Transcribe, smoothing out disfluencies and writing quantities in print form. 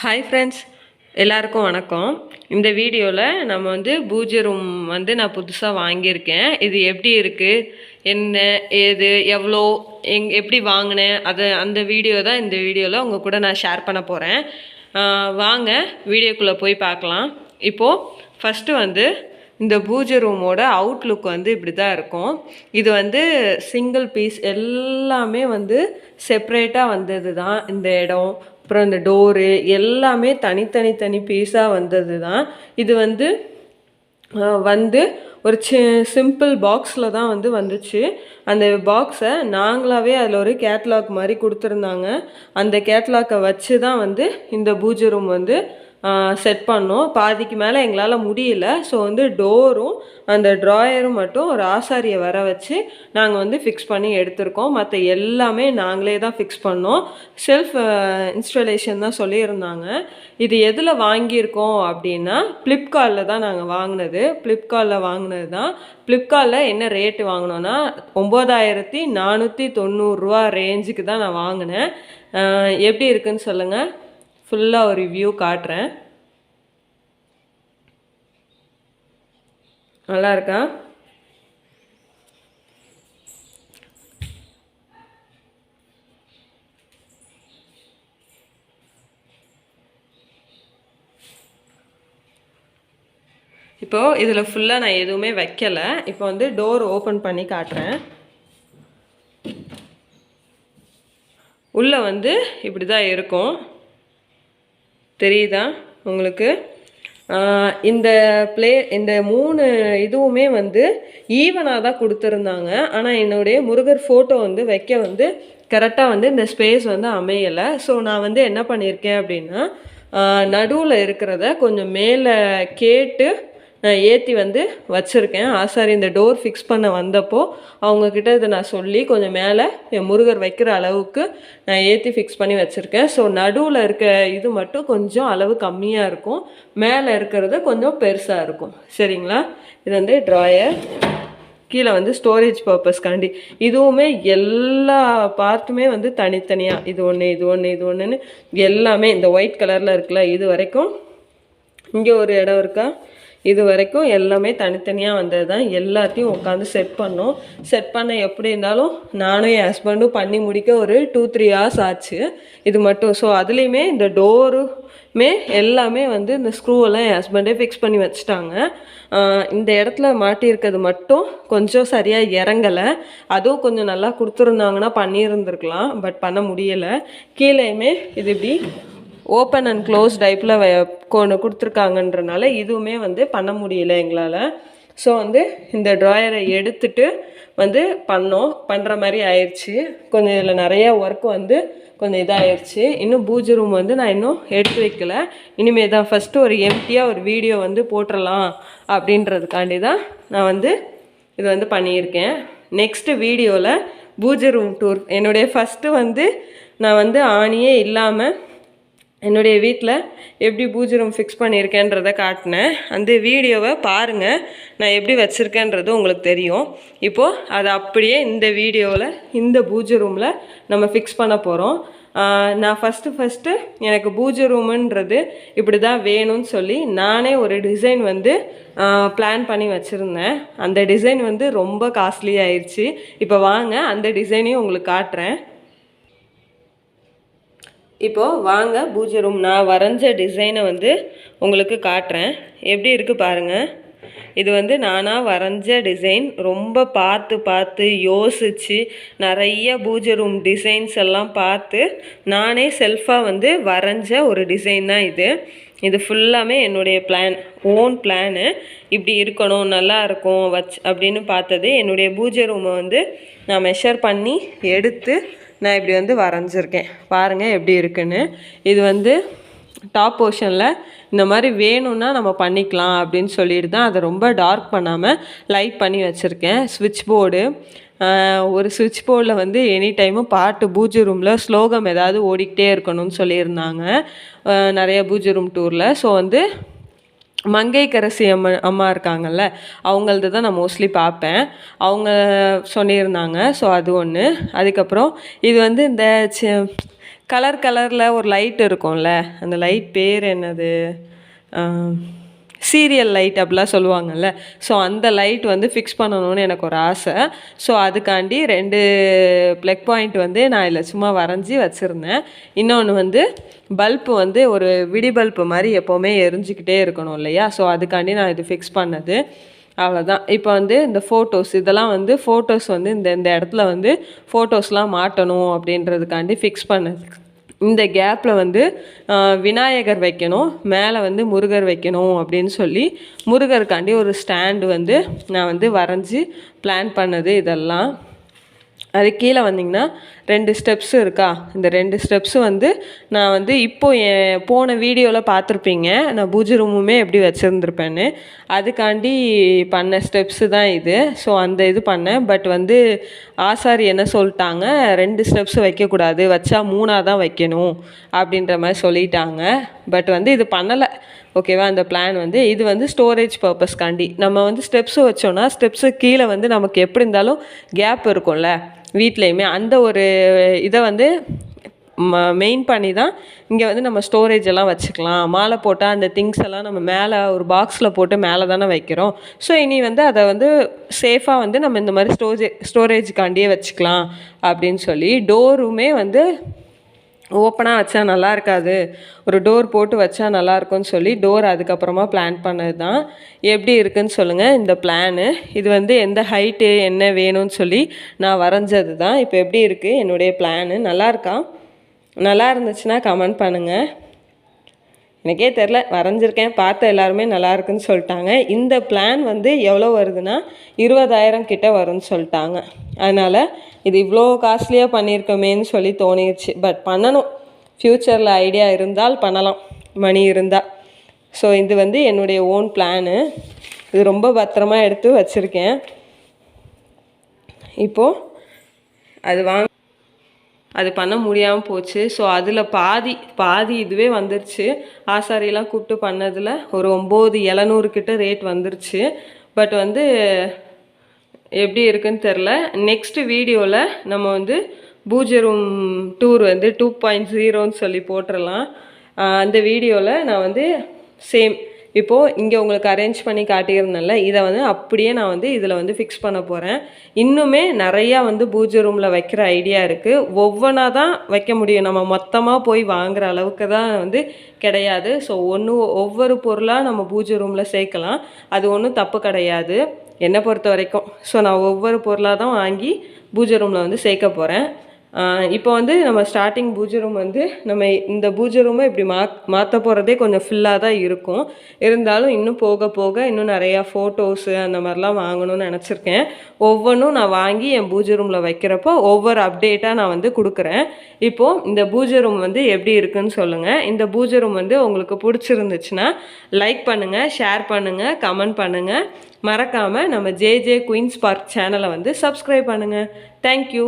Hi friends, எல்லாருக்கும் வணக்கம். இந்த வீடியோவில் நம்ம வந்து பூஜை ரூம் வந்து நான் புதுசாக வாங்கியிருக்கேன். இது எப்படி இருக்குது, என்ன ஏது எவ்வளோ எப்படி வாங்கினேன் அந்த வீடியோ தான் இந்த வீடியோவில் உங்கள் கூட நான் ஷேர் பண்ண போகிறேன். வாங்க வீடியோக்குள்ளே போய் பார்க்கலாம். இப்போது ஃபஸ்ட்டு வந்து இந்த பூஜை ரூமோட அவுட்லுக் வந்து இப்படி தான் இருக்கும். இது வந்து சிங்கிள் பீஸ் எல்லாமே வந்து செப்ரேட்டாக வந்தது தான் இந்த இடம். அப்புறம் இந்த டோரு எல்லாமே தனி பீஸாக வந்தது தான். இது வந்து ஒரு சிம்பிள் பாக்ஸில் தான் வந்துச்சு. அந்த பாக்ஸை நாங்களாகவே அதில் ஒரு கேட்லாக் மாதிரி கொடுத்துருந்தாங்க. அந்த கேட்லாக்கை வச்சு தான் இந்த பூஜை ரூம் செட் பண்ணோம். பாதிக்கு மேலே எங்களால் முடியல. ஸோ டோரும் அந்த ட்ராயரும் மட்டும் ஒரு ஆசாரியை வர வச்சு நாங்கள் ஃபிக்ஸ் பண்ணி எடுத்திருக்கோம். மற்ற எல்லாமே நாங்களே தான் ஃபிக்ஸ் பண்ணோம். செல்ஃப் இன்ஸ்டாலேஷன் தான் சொல்லியிருந்தாங்க. இது எதில் வாங்கியிருக்கோம் அப்படின்னா ஃப்ளிப்கார்ட்டில் தான் நாங்கள் வாங்கினது. ஃப்ளிப்கார்ட்டில் தான். ஃப்ளிப்கார்ட்டில் என்ன ரேட்டு வாங்கினோன்னா 9490 ரேஞ்சுக்கு தான் நான் வாங்கினேன். எப்படி இருக்குன்னு சொல்லுங்கள். ஃபுல்லாக ஒரு ரிவ்யூ காட்டுறேன். நல்லா இருக்கா? இப்போது இதில் ஃபுல்லாக நான் எதுவுமே வைக்கலை. இப்போ டோர் ஓப்பன் பண்ணி காட்டுறேன். உள்ளே இப்படி தான் இருக்கும். தெரியுதா உங்களுக்கு? இந்த இந்த 3 இதுவுமே ஈவனாக தான் கொடுத்துருந்தாங்க. ஆனால் என்னுடைய முருகர் ஃபோட்டோ வைக்க கரெக்டாக இந்த ஸ்பேஸ் அமையலை. ஸோ நான் என்ன பண்ணியிருக்கேன் அப்படின்னா நடுவில் இருக்கிறத கொஞ்சம் மேலே கேட்டு ஏற்றி வச்சுருக்கேன். ஆசாரி இந்த டோர் ஃபிக்ஸ் பண்ண வந்தப்போ அவங்கக்கிட்ட இதை நான் சொல்லி கொஞ்சம் மேலே என் முருகர் வைக்கிற அளவுக்கு நான் ஏற்றி ஃபிக்ஸ் பண்ணி வச்சுருக்கேன். ஸோ நடுவில் இருக்க இது மட்டும் கொஞ்சம் அளவு கம்மியாக இருக்கும், மேலே இருக்கிறது கொஞ்சம் பெருசாக இருக்கும். சரிங்களா? இது ட்ராயர். கீழே ஸ்டோரேஜ் பர்பஸ்க்காண்டி. இதுவுமே எல்லா பார்ட்டுமே தனித்தனியாக இது ஒன்று இது ஒன்று இது ஒன்றுன்னு எல்லாமே இந்த ஒயிட் கலரில் இருக்குல்ல, இது வரைக்கும் இங்கே ஒரு இடம் இருக்கா, இது வரைக்கும் எல்லாமே தனித்தனியாக வந்தது தான். எல்லாத்தையும் உட்காந்து செட் பண்ணோம். செட் பண்ண எப்படி இருந்தாலும் நானும் என் ஹஸ்பண்டும் பண்ணி முடிக்க ஒரு 2-3 hours ஆச்சு இது மட்டும். ஸோ அதுலேயுமே இந்த டோருமே எல்லாமே இந்த ஸ்க்ரூவெல்லாம் என் ஹஸ்பண்டே ஃபிக்ஸ் பண்ணி வச்சுட்டாங்க. இந்த இடத்துல மாட்டியிருக்கிறது மட்டும் கொஞ்சம் சரியாக இறங்கலை. அதுவும் கொஞ்சம் நல்லா கொடுத்துருந்தாங்கன்னா பண்ணியிருந்துருக்கலாம், பட் பண்ண முடியலை. கீழேயுமே இது இப்படி ஓப்பன் அண்ட் க்ளோஸ் டைப்பில் கொண்டு கொடுத்துருக்காங்கன்றனால இதுவுமே பண்ண முடியல எங்களால். ஸோ இந்த ட்ராயரை எடுத்துட்டு பண்ணுற மாதிரி ஆயிடுச்சு. கொஞ்சம் இதில் நிறையா ஒர்க் கொஞ்சம் இதாகிடுச்சு. இன்னும் பூஜை ரூம் நான் இன்னும் எடுத்து வைக்கல. இனிமேல் தான் ஃபஸ்ட்டு ஒரு எம்டியாக ஒரு வீடியோ அப்படின்றதுக்காண்டி தான் நான் இது பண்ணியிருக்கேன். நெக்ஸ்ட்டு வீடியோவில் பூஜை ரூம் டூர் என்னுடைய ஃபஸ்ட்டு நான் ஆணியே இல்லாமல் என்னுடைய வீட்டில் எப்படி பூஜை ரூம் ஃபிக்ஸ் பண்ணியிருக்கேன்றதை காட்டினேன். அந்த வீடியோவை பாருங்கள், நான் எப்படி வச்சுருக்கேன்றது உங்களுக்கு தெரியும். இப்போது அதை அப்படியே இந்த வீடியோவில் இந்த பூஜை ரூமில் நம்ம ஃபிக்ஸ் பண்ண போகிறோம். நான் ஃபஸ்ட்டு எனக்கு பூஜை ரூமுன்றது இப்படி தான் வேணும்னு சொல்லி நானே ஒரு டிசைன் பிளான் பண்ணி வச்சுருந்தேன். அந்த டிசைன் ரொம்ப காஸ்ட்லி ஆயிடுச்சு. இப்போ வாங்க அந்த டிசைனையும் உங்களுக்கு காட்டுறேன். இப்போது வாங்க பூஜை ரூம் நான் வரைஞ்ச டிசைனை உங்களுக்கு காட்டுறேன். எப்படி இருக்குது பாருங்கள். இது நானாக வரைஞ்ச டிசைன். ரொம்ப பார்த்து யோசித்து நிறைய பூஜை ரூம் டிசைன்ஸ் எல்லாம் பார்த்து நானே செல்ஃபாக வரைஞ்ச ஒரு டிசைன் தான் இது ஃபுல்லாமே என்னுடைய ஓன் பிளானு. இப்படி இருக்கணும், நல்லா இருக்கும் அப்படின்னு பார்த்தது. என்னுடைய பூஜை ரூமை நான் மெஷர் பண்ணி எடுத்து நான் இப்படி வரைஞ்சிருக்கேன். பாருங்கள் எப்படி இருக்குன்னு. இது டாப் போர்ஷனில் இந்த மாதிரி வேணும்னா நம்ம பண்ணிக்கலாம் அப்படின்னு சொல்லிட்டு தான் அதை ரொம்ப டார்க் பண்ணாமல் லைட் பண்ணி வச்சுருக்கேன். ஸ்விட்ச் போர்டு, ஒரு ஸ்விட்ச் போர்டில் எனி டைமும் பாட்டு பூஜை ரூமில் ஸ்லோகம் ஏதாவது ஓடிக்கிட்டே இருக்கணும்னு சொல்லியிருந்தாங்க நிறைய பூஜை ரூம் டூரில். ஸோ மங்கைக்கரசி அம்மா இருக்காங்கல்ல, அவங்களது தான் நான் மோஸ்ட்லி பார்ப்பேன். அவங்க சொல்லியிருந்தாங்க. ஸோ அது ஒன்று. அதுக்கப்புறம் இது இந்த கலர் கலரில் ஒரு லைட் இருக்கும்ல, அந்த லைட் பேர் என்னது, சீரியல் லைட் அப்படிலாம் சொல்லுவாங்கல்ல. ஸோ அந்த லைட் வந்து ஃபிக்ஸ் பண்ணணும்னு எனக்கு ஒரு ஆசை. ஸோ அதுக்காண்டி 2 ப்ளக் பாயிண்ட் வந்து நான் இதில் சும்மா வரைஞ்சி வச்சுருந்தேன். இன்னொன்று வந்து பல்ப்பு வந்து ஒரு விடி பல்ப்பு மாதிரி எப்போவுமே எரிஞ்சிக்கிட்டே இருக்கணும் இல்லையா, ஸோ அதுக்காண்டி நான் இது ஃபிக்ஸ் பண்ணது. அவ்வளோதான். இப்போ வந்து இந்த ஃபோட்டோஸ் இதெல்லாம் வந்து ஃபோட்டோஸ் வந்து இந்த இடத்துல வந்து ஃபோட்டோஸ்லாம் மாட்டணும் அப்படின்றதுக்காண்டி ஃபிக்ஸ் பண்ணது. இந்த கேப்பில் வந்து விநாயகர் வைக்கணும், மேலே வந்து முருகர் வைக்கணும் அப்படின்னு சொல்லி முருகருக்காண்டி ஒரு ஸ்டாண்டு வந்து நான் வந்து வரைஞ்சி பிளான் பண்ணது இதெல்லாம். அது கீழே வந்திங்கன்னா 2 ஸ்டெப்ஸ் இருக்கா, இந்த 2 ஸ்டெப்ஸு வந்து நான் வந்து இப்போது என் போன வீடியோவில் பார்த்துருப்பீங்க நான் பூஜை ரூமுமே எப்படி வச்சுருந்துருப்பேன்னு. அதுக்காண்டி பண்ண ஸ்டெப்ஸு தான் இது. ஸோ அந்த இது பண்ணேன். பட் வந்து ஆசாரி என்ன சொல்லிட்டாங்க, 2 ஸ்டெப்ஸ் வைக்கக்கூடாது, வச்சா 3ஆக தான் வைக்கணும் அப்படின்ற மாதிரி சொல்லிட்டாங்க. பட் வந்து இது பண்ணலை, ஓகேவா. அந்த பிளான் வந்து இது வந்து ஸ்டோரேஜ் பர்பஸ்க்காண்டி நம்ம வந்து ஸ்டெப்ஸு வச்சோன்னா ஸ்டெப்ஸு கீழே வந்து நமக்கு எப்படி இருந்தாலும் கேப் இருக்கும்ல வீட்லேயுமே, அந்த ஒரு இதை வந்து மெயின் பண்ணி தான் இங்கே வந்து நம்ம ஸ்டோரேஜ் எல்லாம் வச்சுக்கலாம். மாலை போட்டால் அந்த திங்ஸ் எல்லாம் நம்ம மேலே ஒரு பாக்ஸில் போட்டு மேலே தானே வைக்கிறோம். ஸோ இனி வந்து அதை வந்து சேஃபாக வந்து நம்ம இந்த மாதிரி ஸ்டோரேஜுக்காண்டியே வச்சுக்கலாம் அப்படின்னு சொல்லி. டோருமே வந்து ஓப்பனாக வச்சா நல்லா இருக்காது, ஒரு டோர் போட்டு வச்சா நல்லாயிருக்கும்னு சொல்லி டோர் அதுக்கப்புறமா பிளான் பண்ணது தான். எப்படி இருக்குதுன்னு சொல்லுங்கள் இந்த பிளானு. இது வந்து எந்த ஹைட்டு என்ன வேணும்னு சொல்லி நான் வரைஞ்சது தான். இப்போ எப்படி இருக்குது என்னுடைய பிளானு, நல்லா இருக்கா? நல்லா இருந்துச்சுன்னா கமெண்ட் பண்ணுங்கள். எனக்கே தெரில, வரைஞ்சிருக்கேன், பார்த்த எல்லாருமே நல்லா இருக்குன்னு சொல்லிட்டாங்க. இந்த பிளான் வந்து எவ்வளோ வருதுன்னா 20,000 கிட்ட வரும்னு சொல்லிட்டாங்க. அதனால் இது இவ்வளோ காஸ்ட்லியாக பண்ணியிருக்கோமேன்னு சொல்லி தோணிடுச்சு. பட் பண்ணணும், ஃப்யூச்சரில் ஐடியா இருந்தால் பண்ணலாம், மணி இருந்தால். ஸோ இது வந்து என்னுடைய ஓன் பிளானு. இது ரொம்ப பத்திரமா எடுத்து வச்சுருக்கேன். இப்போது அது பண்ண முடியாமல் போச்சு. ஸோ அதில் பாதி இதுவே வந்துருச்சு. ஆசாரியெல்லாம் கூப்பிட்டு பண்ணதில் ஒரு 9,700 கிட்ட ரேட் வந்துருச்சு. பட் வந்து எப்படி இருக்குன்னு தெரில. நெக்ஸ்ட் வீடியோவில் நம்ம வந்து பூஜை ரூம் டூர் வந்து 2.0ன்னு சொல்லி போட்டுடலாம். அந்த வீடியோவில் நான் வந்து சேம் இப்போது இங்கே உங்களுக்கு அரேஞ்ச் பண்ணி காட்டியிருந்தேன்ல, இதை வந்து அப்படியே நான் வந்து இதில் வந்து ஃபிக்ஸ் பண்ண போகிறேன். இன்னுமே நிறையா வந்து பூஜை ரூமில் வைக்கிற ஐடியா இருக்குது. ஒவ்வொன்றா தான் வைக்க முடியும், நம்ம மொத்தமாக போய் வாங்குகிற அளவுக்கு தான் வந்து கிடையாது. ஸோ ஒவ்வொரு பொருளாக நம்ம பூஜை ரூமில் சேர்க்கலாம், அது ஒன்றும் தப்பு கிடையாது என்னை பொறுத்த வரைக்கும். ஸோ நான் ஒவ்வொரு பொருளாக தான் வாங்கி பூஜை ரூமில் வந்து சேர்க்க போகிறேன். இப்போ வந்து நம்ம ஸ்டார்டிங் பூஜை ரூம் வந்து நம்ம இந்த பூஜை ரூமை இப்படி மாற்ற போகிறதே கொஞ்சம் ஃபுல்லாக தான் இருக்கும். இருந்தாலும் இன்னும் போக போக இன்னும் நிறையா ஃபோட்டோஸு அந்த மாதிரிலாம் வாங்கணும்னு நினச்சிருக்கேன். ஒவ்வொன்றும் நான் வாங்கி என் பூஜை ரூமில் வைக்கிறப்போ ஒவ்வொரு அப்டேட்டாக நான் வந்து கொடுக்குறேன். இப்போது இந்த பூஜை ரூம் வந்து எப்படி இருக்குன்னு சொல்லுங்கள். இந்த பூஜை ரூம் வந்து உங்களுக்கு பிடிச்சிருந்துச்சுன்னா லைக் பண்ணுங்கள், ஷேர் பண்ணுங்கள், கமெண்ட் பண்ணுங்கள். மறக்காமல் நம்ம JJ குயின்ஸ் பார்க் சேனலை வந்து சப்ஸ்கிரைப் பண்ணுங்கள். தேங்க்யூ.